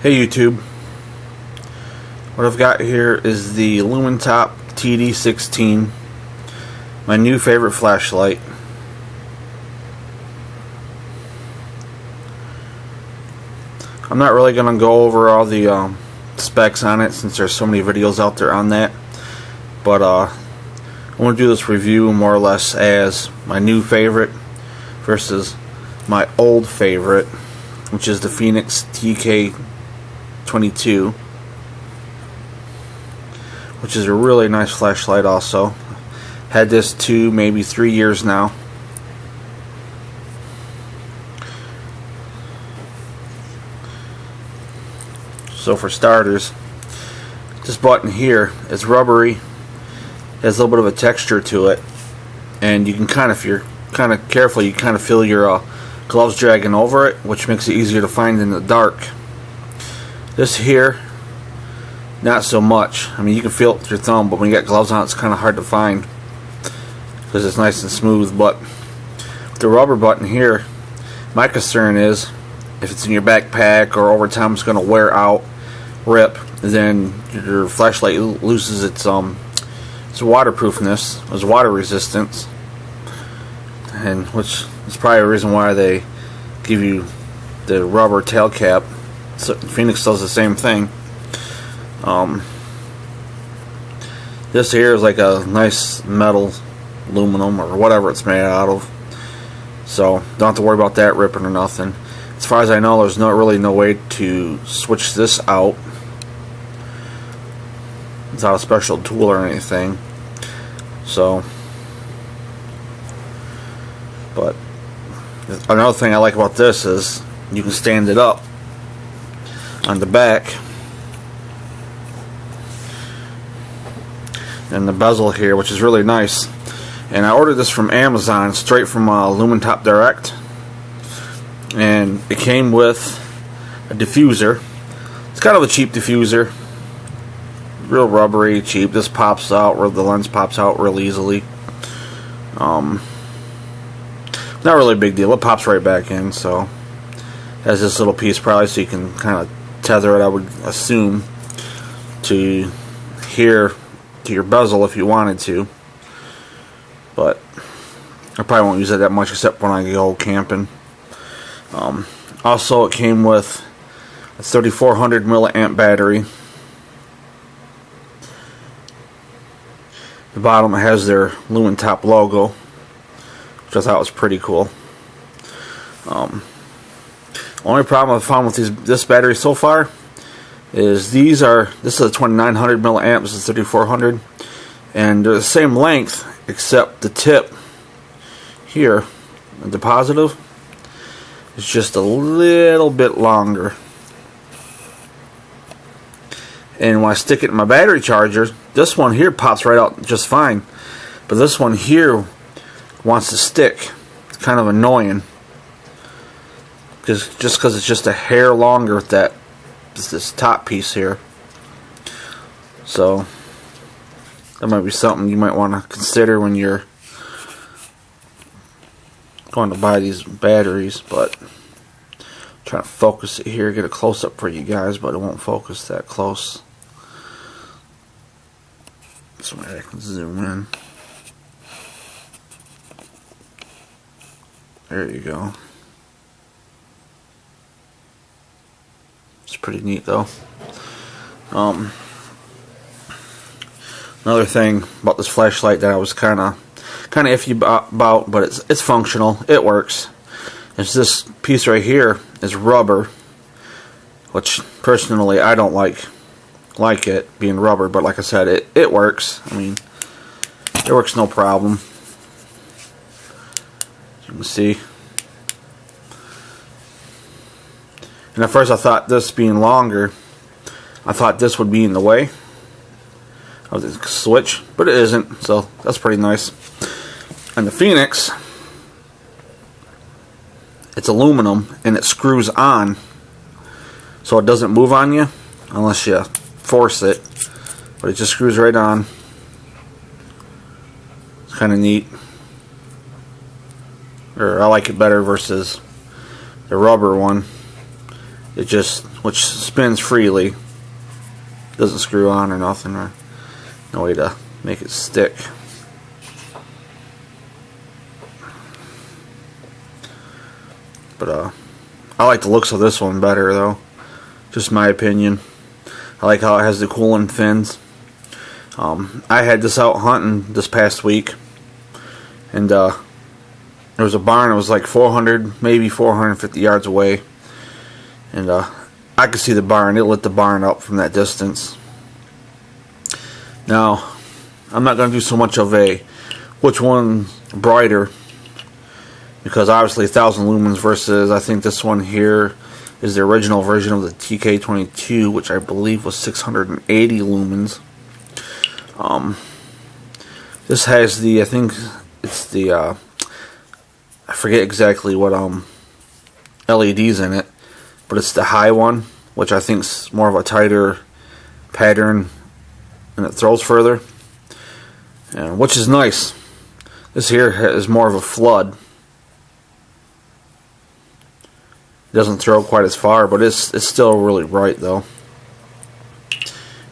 Hey YouTube, what I've got here is the Lumintop td16, my new favorite flashlight. I'm not really going to go over all the specs on it since there's so many videos out there on that, but I want to do this review more or less as my new favorite versus my old favorite, which is the Phoenix td16, which is a really nice flashlight. Also had this 2, maybe 3 years now. So for starters, this button here is rubbery, has a little bit of a texture to it, and you can if you're kind of careful, you kind of feel your gloves dragging over it, which makes it easier to find in the dark. This here, not so much. I mean, you can feel it with your thumb, but when you got gloves on, it's kind of hard to find because it's nice and smooth. But with the rubber button here, my concern is if it's in your backpack or over time it's going to wear out, rip, then your flashlight loses its waterproofness, its water resistance, and which is probably a reason why they give you the rubber tail cap. So Phoenix does the same thing. This here is like a nice metal, aluminum, or whatever it's made out of, so don't have to worry about that ripping or nothing. As far as I know, there's really no way to switch this out without a special tool or anything. So, but another thing I like about this is you can stand it up on the back, and the bezel here, which is really nice. And I ordered this from Amazon, straight from Lumintop Direct, and it came with a diffuser. It's kind of a cheap diffuser, real rubbery, cheap. This pops out, where the lens pops out real easily. Not really a big deal. It pops right back in. So has this little piece probably so you can kind of tether it, I would assume, to here, to your bezel if you wanted to. But I probably won't use it that much except when I go camping. Also, it came with a 3400 milliamp battery. The bottom has their Lumintop logo, which I thought was pretty cool. Only problem I've found with this battery so far is this is a 2900 milliamps, this is 3400, and they're the same length except the tip here, the positive, is just a little bit longer. And when I stick it in my battery charger, this one here pops right out just fine, but this one here wants to stick. It's kind of annoying, just because it's just a hair longer with this top piece here. So that might be something you might want to consider when you're going to buy these batteries. But I'm trying to focus it here, get a close up for you guys, but it won't focus that close. So I can zoom in. There you go. It's pretty neat though. Another thing about this flashlight that I was kind of iffy about, but it's functional. It works. It's this piece right here is rubber, which personally I don't like it being rubber, but like I said, it works. I mean, it works no problem. As you can see. And at first I thought this being longer, I thought this would be in the way of the switch, but it isn't, so that's pretty nice. And the Phoenix, it's aluminum and it screws on, so it doesn't move on you unless you force it, but it just screws right on. It's kind of neat. Or I like it better versus the rubber one. which spins freely, doesn't screw on or nothing, or no way to make it stick. But I like the looks of this one better though, just my opinion. I like how it has the cooling fins. I had this out hunting this past week, and there was a barn that was like 400, maybe 450 yards away, and I could see the barn. It lit the barn up from that distance. Now, I'm not going to do so much of a which one brighter, because obviously 1000 lumens versus, I think this one here is the original version of the TK22, which I believe was 680 lumens. This has the, I think it's the, I forget exactly what LEDs in it, but it's the high one, which I think is more of a tighter pattern, and it throws further, and which is nice. This here is more of a flood. It doesn't throw quite as far, but it's still really bright though.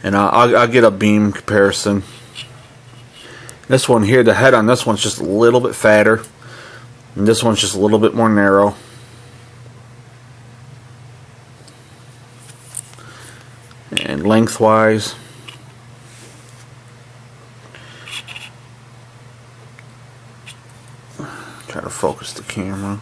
And I'll get a beam comparison. This one here, the head on this one's just a little bit fatter, and this one's just a little bit more narrow. And lengthwise, try to focus the camera.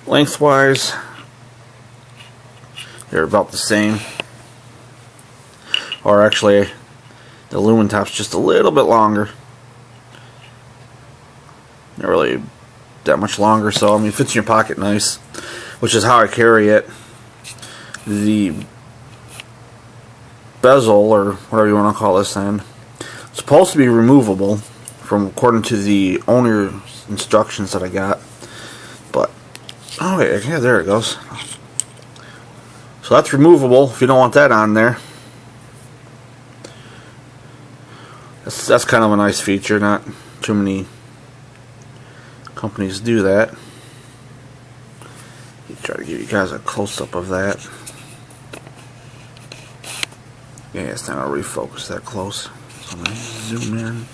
Lengthwise, they're about the same. Or actually, the Lumintop's just a little bit longer. Not really that much longer, so I mean, it fits in your pocket nice, which is how I carry it. The bezel, or whatever you want to call this end, it's supposed to be removable, from according to the owner's instructions that I got. But oh wait, yeah, there it goes. So that's removable if you don't want that on there. That's kind of a nice feature. Not too many companies do that. Try to give you guys a close-up of that. Yeah, it's not going to refocus that close. So I'm going to zoom in.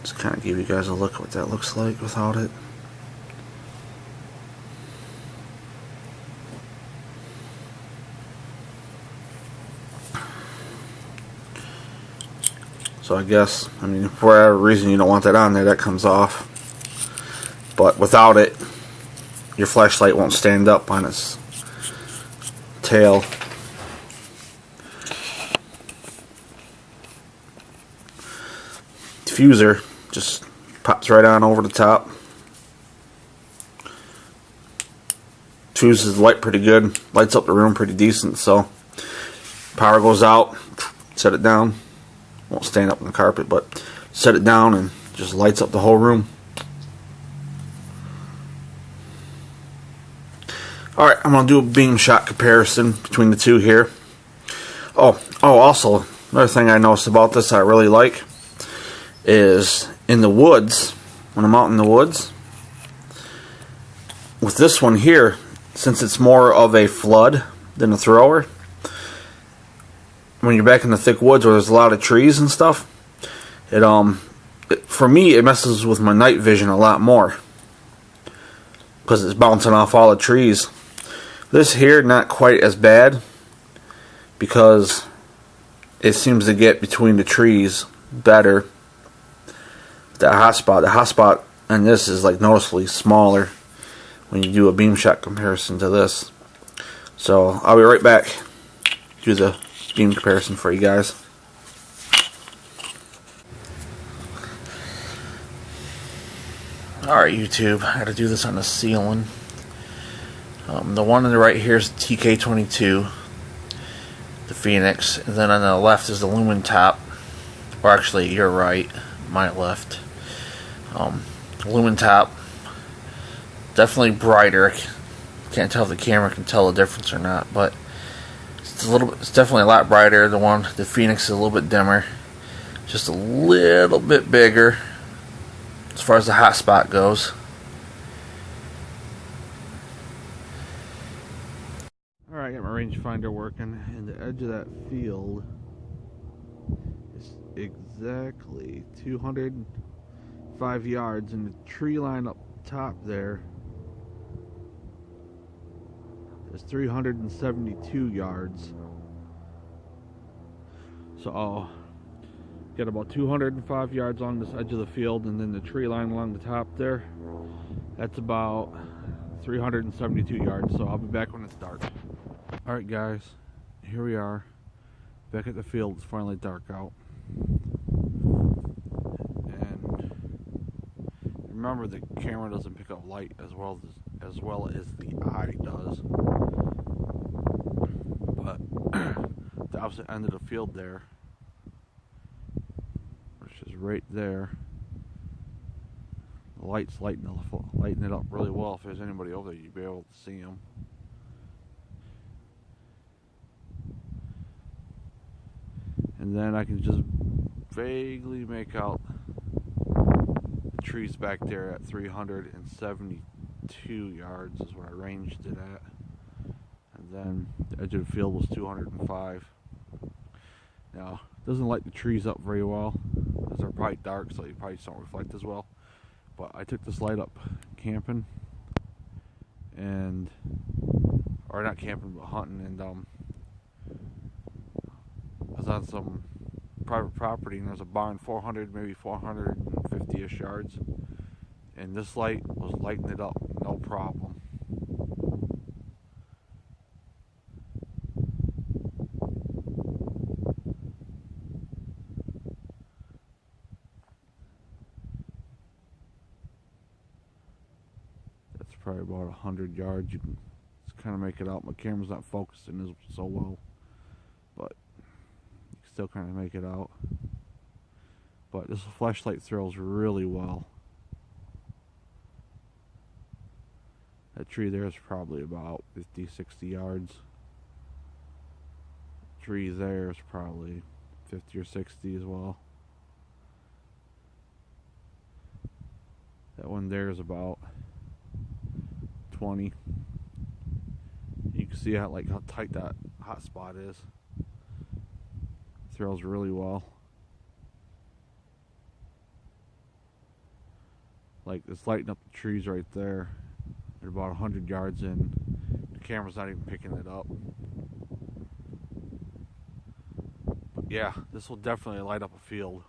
Just kind of give you guys a look at what that looks like without it. So I guess, I mean, for whatever reason you don't want that on there, that comes off. But without it, your flashlight won't stand up on its tail. Diffuser just pops right on over the top. Diffuses the light pretty good, lights up the room pretty decent, so power goes out, set it down. Won't stand up on the carpet, but set it down and just lights up the whole room. Alright, I'm going to do a beam shot comparison between the two here. Also, another thing I noticed about this I really like is in the woods, when I'm out in the woods, with this one here, since it's more of a flood than a thrower, when you're back in the thick woods where there's a lot of trees and stuff, for me it messes with my night vision a lot more because it's bouncing off all the trees. This here, not quite as bad because it seems to get between the trees better. The hot spot on this is like noticeably smaller when you do a beam shot comparison to this. So I'll be right back. Do the beam comparison for you guys. Alright, YouTube, I gotta do this on the ceiling. The one on the right here is the TK22, the Phoenix, and then on the left is the Lumintop. Or actually, you're right, my left. Lumintop, definitely brighter. Can't tell if the camera can tell the difference or not, but it's definitely a lot brighter. The Phoenix is a little bit dimmer, just a little bit bigger. as far as the hot spot goes. Alright, I got my rangefinder working, and the edge of that field is exactly 205 yards, and the tree line up top there is 372 yards. So I'll get about 205 yards along this edge of the field, and then the tree line along the top there, that's about 372 yards. So I'll be back when it's dark. Alright guys, here we are back at the field. It's finally dark out, and remember the camera doesn't pick up light as well as the eye does, but the opposite end of the field there, which is right there, the lights lighten it up really well. If there's anybody over there, you'd be able to see them. And then I can just vaguely make out the trees back there at 372 yards is what I ranged it at. And then the edge of the field was 205. Now, it doesn't light the trees up very well, because they're probably dark, so you probably don't reflect as well. But I took this light up camping, or not camping, but hunting, and I was on some private property, and there's a barn 400, maybe 450-ish yards, and this light was lighting it up, no problem. That's probably about 100 yards. You can just kind of make it out. My camera's not focusing so well, but still kind of make it out. But this flashlight throws really well. That tree there is probably about 50, 60 yards. Tree there is probably 50 or 60 as well. That one there is about 20. You can see how tight that hot spot is. Throws really well. Like, it's lighting up the trees right there. They're about 100 yards in. The camera's not even picking it up. But yeah, this will definitely light up a field.